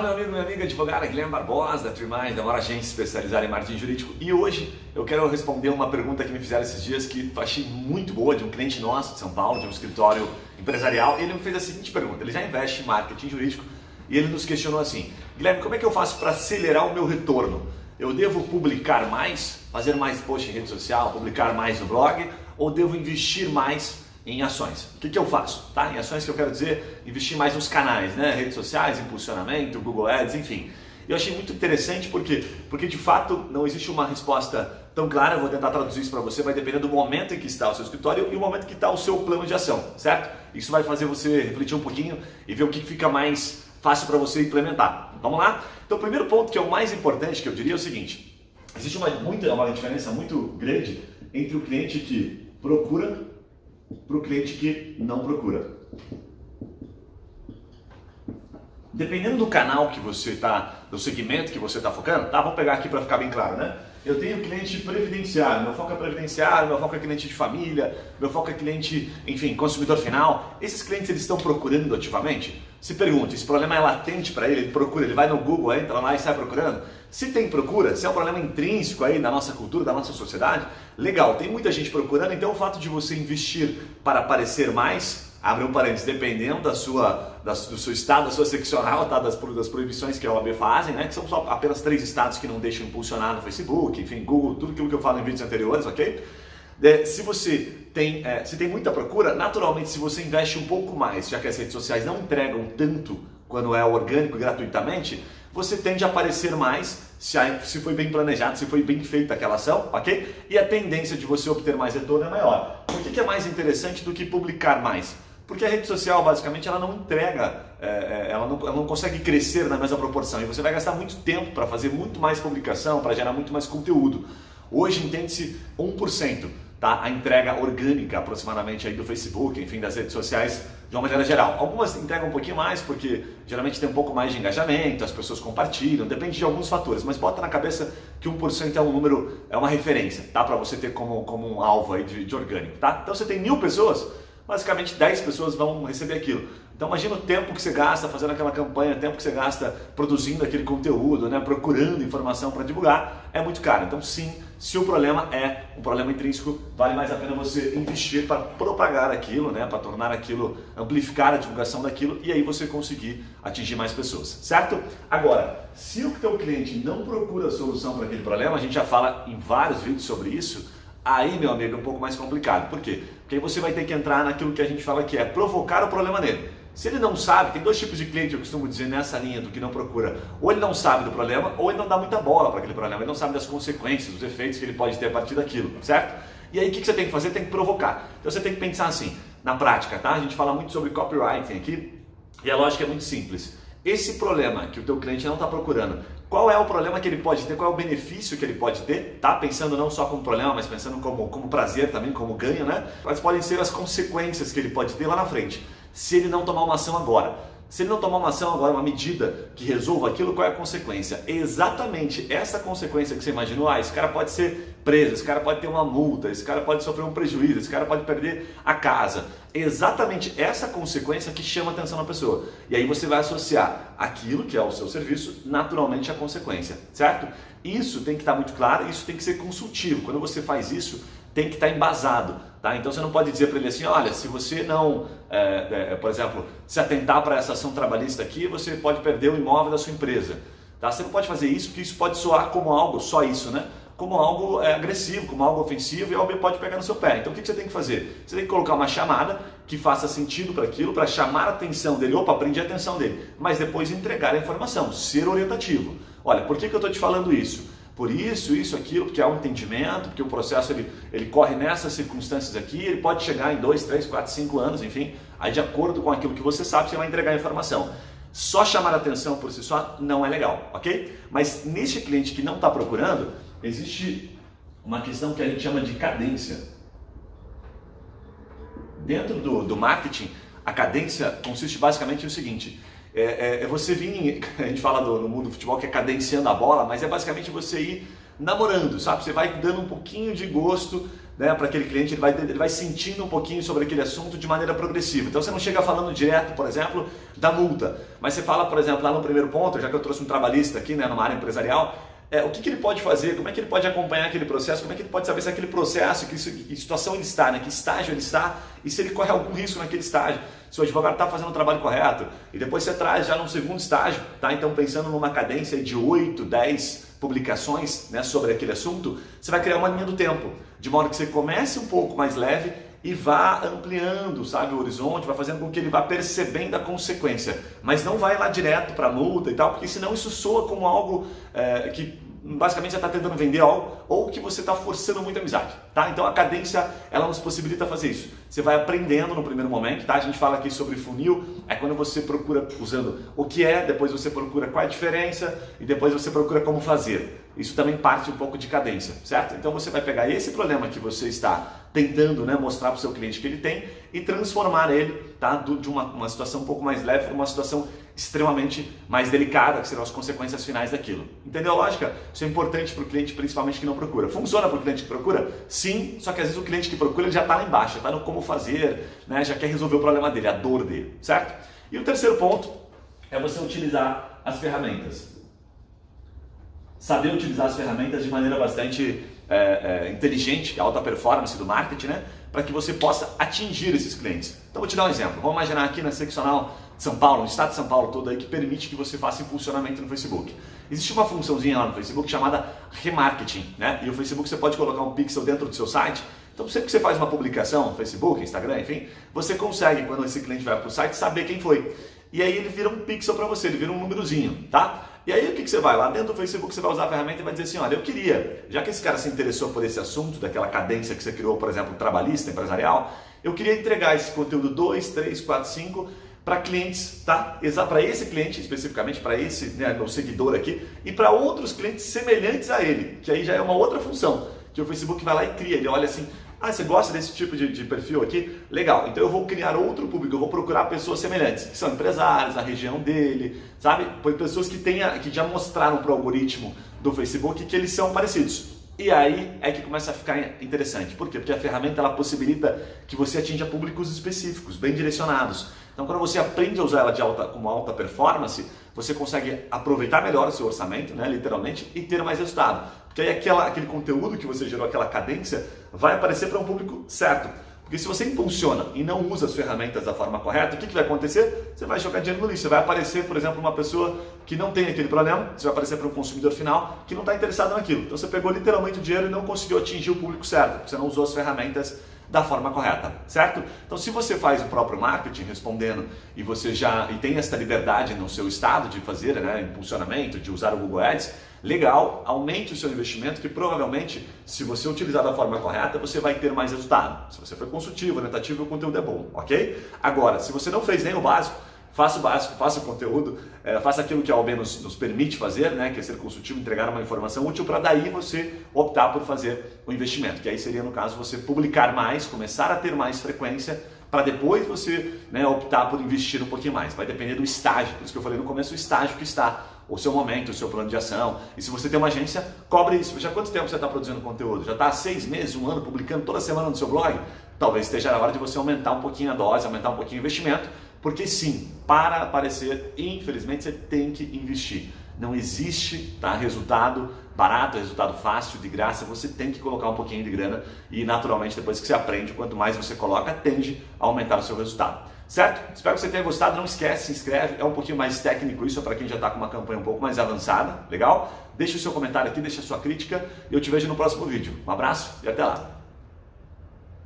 Fala meu amigo, minha amiga, advogada Guilherme Barbosa, da Trimind, uma agência especializada em marketing jurídico. E hoje eu quero responder uma pergunta que me fizeram esses dias que eu achei muito boa, de um cliente nosso de São Paulo, de um escritório empresarial. E ele me fez a seguinte pergunta: ele já investe em marketing jurídico e ele nos questionou assim: Guilherme, como é que eu faço para acelerar o meu retorno? Eu devo publicar mais, fazer mais post em rede social, publicar mais no blog, ou devo investir mais em ações? O que eu faço? Tá? Em ações que eu quero dizer, investir mais nos canais, né? Redes sociais, impulsionamento, Google Ads, enfim. Eu achei muito interessante porque de fato não existe uma resposta tão clara. Eu vou tentar traduzir isso para você, vai depender do momento em que está o seu escritório e o momento que está o seu plano de ação, certo? Isso vai fazer você refletir um pouquinho e ver o que fica mais fácil para você implementar. Vamos lá? Então o primeiro ponto, que é o mais importante, que eu diria é o seguinte: existe uma diferença muito grande entre o cliente que procura para o cliente que não procura. Dependendo do canal que você está, do segmento que você está focando, tá? Vou pegar aqui para ficar bem claro, né? Eu tenho cliente previdenciário, meu foco é previdenciário, meu foco é cliente de família, meu foco é cliente, enfim, consumidor final. Esses clientes, eles estão procurando ativamente? Se pergunte, esse problema é latente para ele procura, ele vai no Google, entra lá e sai procurando? Se tem procura, se é um problema intrínseco aí da nossa cultura, da nossa sociedade, legal, tem muita gente procurando, então o fato de você investir para aparecer mais, abre um parênteses, dependendo do seu estado, da sua seccional, tá? das proibições que a OAB fazem, né? Que são só apenas 3 estados que não deixam impulsionar no Facebook, enfim, Google, tudo aquilo que eu falo em vídeos anteriores, ok? Se você tem muita procura, naturalmente, se você investe um pouco mais, já que as redes sociais não entregam tanto quando é orgânico e gratuitamente, você tende a aparecer mais se foi bem planejado, se foi bem feita aquela ação, ok? E a tendência de você obter mais retorno é maior. Por que é mais interessante do que publicar mais? Porque a rede social, basicamente, ela não entrega, ela não consegue crescer na mesma proporção. E você vai gastar muito tempo para fazer muito mais publicação, para gerar muito mais conteúdo. Hoje entende-se 1%. Tá? A entrega orgânica aproximadamente aí do Facebook, enfim, das redes sociais de uma maneira geral. Algumas entregam um pouquinho mais porque geralmente tem um pouco mais de engajamento, as pessoas compartilham, depende de alguns fatores, mas bota na cabeça que 1% é um número, é uma referência, tá? Para você ter como um alvo aí de orgânico, tá? Então você tem 1000 pessoas, basicamente 10 pessoas vão receber aquilo. Então imagina o tempo que você gasta fazendo aquela campanha, o tempo que você gasta produzindo aquele conteúdo, né, procurando informação para divulgar, é muito caro. Então sim, se o problema é um problema intrínseco, vale mais a pena você investir para propagar aquilo, né, para tornar aquilo, amplificar a divulgação daquilo e aí você conseguir atingir mais pessoas, certo? Agora, se o teu cliente não procura a solução para aquele problema, a gente já fala em vários vídeos sobre isso. Aí, meu amigo, é um pouco mais complicado. Por quê? Porque aí você vai ter que entrar naquilo que a gente fala que é provocar o problema nele. Se ele não sabe, tem 2 tipos de cliente, eu costumo dizer nessa linha do que não procura. Ou ele não sabe do problema, ou ele não dá muita bola para aquele problema. Ele não sabe das consequências, dos efeitos que ele pode ter a partir daquilo, certo? E aí o que você tem que fazer? Tem que provocar. Então você tem que pensar assim, na prática, tá? A gente fala muito sobre copywriting aqui, e a lógica é muito simples. Esse problema que o teu cliente não está procurando, qual é o problema que ele pode ter, qual é o benefício que ele pode ter, tá? Pensando não só como problema, mas pensando como prazer também, como ganho, né? Quais podem ser as consequências que ele pode ter lá na frente, se ele não tomar uma ação agora. Se ele não tomar uma ação agora, uma medida que resolva aquilo, qual é a consequência? Exatamente essa consequência que você imaginou. Esse cara pode ser preso, esse cara pode ter uma multa, esse cara pode sofrer um prejuízo, esse cara pode perder a casa. Exatamente essa consequência que chama a atenção da pessoa. E aí você vai associar aquilo que é o seu serviço naturalmente à consequência, certo? Isso tem que estar muito claro, isso tem que ser consultivo. Quando você faz isso, tem que estar embasado, tá? Então você não pode dizer para ele assim: olha, se você não, por exemplo, se atentar para essa ação trabalhista aqui, você pode perder o imóvel da sua empresa, tá? Você não pode fazer isso, porque isso pode soar como algo, só isso, né? Como algo agressivo, como algo ofensivo, e a OAB pode pegar no seu pé. Então o que você tem que fazer? Você tem que colocar uma chamada que faça sentido para aquilo, para chamar a atenção dele. Opa, prende a atenção dele, mas depois entregar a informação, ser orientativo. Olha, por que eu estou te falando isso? Por isso, aquilo, porque há um entendimento, porque o processo ele corre nessas circunstâncias aqui, ele pode chegar em 2, 3, 4, 5 anos, enfim, aí de acordo com aquilo que você sabe, você vai entregar a informação. Só chamar a atenção por si só não é legal, ok? Mas neste cliente que não está procurando, existe uma questão que a gente chama de cadência. Dentro do marketing, a cadência consiste basicamente no seguinte: é você vir, a gente fala no mundo do futebol que é cadenciando a bola, mas é basicamente você ir namorando, sabe? Você vai dando um pouquinho de gosto né, para aquele cliente, ele vai sentindo um pouquinho sobre aquele assunto de maneira progressiva. Então você não chega falando direto, por exemplo, da multa, mas você fala, por exemplo, lá no primeiro ponto, já que eu trouxe um trabalhista aqui, né, numa área empresarial, o que ele pode fazer, como é que ele pode acompanhar aquele processo, como é que ele pode saber se aquele processo, que situação ele está, né, que estágio ele está e se ele corre algum risco naquele estágio, se o advogado está fazendo o trabalho correto. E depois você traz já num segundo estágio, tá? Então pensando numa cadência de 8, 10 publicações, né, sobre aquele assunto, você vai criar uma linha do tempo, de modo que você comece um pouco mais leve e vá ampliando, sabe, o horizonte, vai fazendo com que ele vá percebendo a consequência, mas não vai lá direto para a multa e tal, porque senão isso soa como algo que basicamente já está tentando vender algo ou que você está forçando muita amizade, tá? Então a cadência, ela nos possibilita fazer isso. Você vai aprendendo no primeiro momento, tá? A gente fala aqui sobre funil, é quando você procura usando o que é, depois você procura qual é a diferença e depois você procura como fazer. Isso também parte um pouco de cadência, certo? Então você vai pegar esse problema que você está tentando, né, mostrar para o seu cliente que ele tem e transformar ele, tá, de uma situação um pouco mais leve para uma situação extremamente mais delicada, que serão as consequências finais daquilo. Entendeu a lógica? Isso é importante para o cliente, principalmente que não procura. Funciona para o cliente que procura? Sim, só que às vezes o cliente que procura ele já está lá embaixo, já está no como fazer, né, já quer resolver o problema dele, a dor dele, certo? E o terceiro ponto é você utilizar as ferramentas. Saber utilizar as ferramentas de maneira bastante inteligente, alta performance do marketing, né? Para que você possa atingir esses clientes. Então vou te dar um exemplo. Vamos imaginar aqui na seccional de São Paulo, no estado de São Paulo todo aí, que permite que você faça impulsionamento no Facebook. Existe uma funçãozinha lá no Facebook chamada remarketing, né? E o Facebook você pode colocar um pixel dentro do seu site. Então sempre que você faz uma publicação no Facebook, Instagram, enfim, você consegue, quando esse cliente vai para o site, saber quem foi. E aí ele vira um pixel para você, ele vira um númerozinho, tá? E aí o que você vai lá dentro do Facebook, você vai usar a ferramenta e vai dizer assim, olha, eu queria, já que esse cara se interessou por esse assunto, daquela cadência que você criou, por exemplo, trabalhista, empresarial, eu queria entregar esse conteúdo 2, 3, 4, 5 para clientes, tá? Para esse cliente especificamente, para esse, né, meu seguidor aqui, e para outros clientes semelhantes a ele, que aí já é uma outra função, que o Facebook vai lá e cria, ele olha assim, ah, você gosta desse tipo de perfil aqui? Legal, então eu vou criar outro público, eu vou procurar pessoas semelhantes, que são empresários, da região dele, sabe? Pessoas que já mostraram para o algoritmo do Facebook que eles são parecidos. E aí é que começa a ficar interessante. Por quê? Porque a ferramenta ela possibilita que você atinja públicos específicos, bem direcionados. Então quando você aprende a usar ela com uma alta performance, você consegue aproveitar melhor o seu orçamento, né, literalmente, e ter mais resultado. Porque aí aquele conteúdo que você gerou, aquela cadência, vai aparecer para um público certo. Porque se você impulsiona e não usa as ferramentas da forma correta, o que vai acontecer? Você vai jogar dinheiro no lixo. Você vai aparecer, por exemplo, uma pessoa que não tem aquele problema, você vai aparecer para um consumidor final que não está interessado naquilo. Então você pegou literalmente o dinheiro e não conseguiu atingir o público certo, porque você não usou as ferramentas da forma correta, certo? Então se você faz o próprio marketing respondendo e você e tem essa liberdade no seu estado de fazer, né, impulsionamento, de usar o Google Ads, legal, aumente o seu investimento que provavelmente, se você utilizar da forma correta, você vai ter mais resultado. Se você for consultivo, orientativo, o conteúdo é bom, ok? Agora, se você não fez nem o básico, faça o conteúdo, faça aquilo que a OAB nos permite fazer, né, que é ser consultivo, entregar uma informação útil para daí você optar por fazer o investimento, que aí seria, no caso, você publicar mais, começar a ter mais frequência, para depois você, né, optar por investir um pouquinho mais. Vai depender do estágio, por isso que eu falei no começo, o estágio que está, o seu momento, o seu plano de ação. E se você tem uma agência, cobre isso. Já há quanto tempo você está produzindo conteúdo? Já está há 6 meses, 1 ano, publicando toda semana no seu blog? Talvez esteja na hora de você aumentar um pouquinho a dose, aumentar um pouquinho o investimento, porque sim, para aparecer, infelizmente, você tem que investir. Não existe, tá, resultado barato, resultado fácil, de graça, você tem que colocar um pouquinho de grana e naturalmente depois que você aprende, quanto mais você coloca, tende a aumentar o seu resultado. Certo? Espero que você tenha gostado, não esquece, se inscreve, é um pouquinho mais técnico isso, é para quem já está com uma campanha um pouco mais avançada, legal? Deixa o seu comentário aqui, deixa a sua crítica e eu te vejo no próximo vídeo. Um abraço e até lá!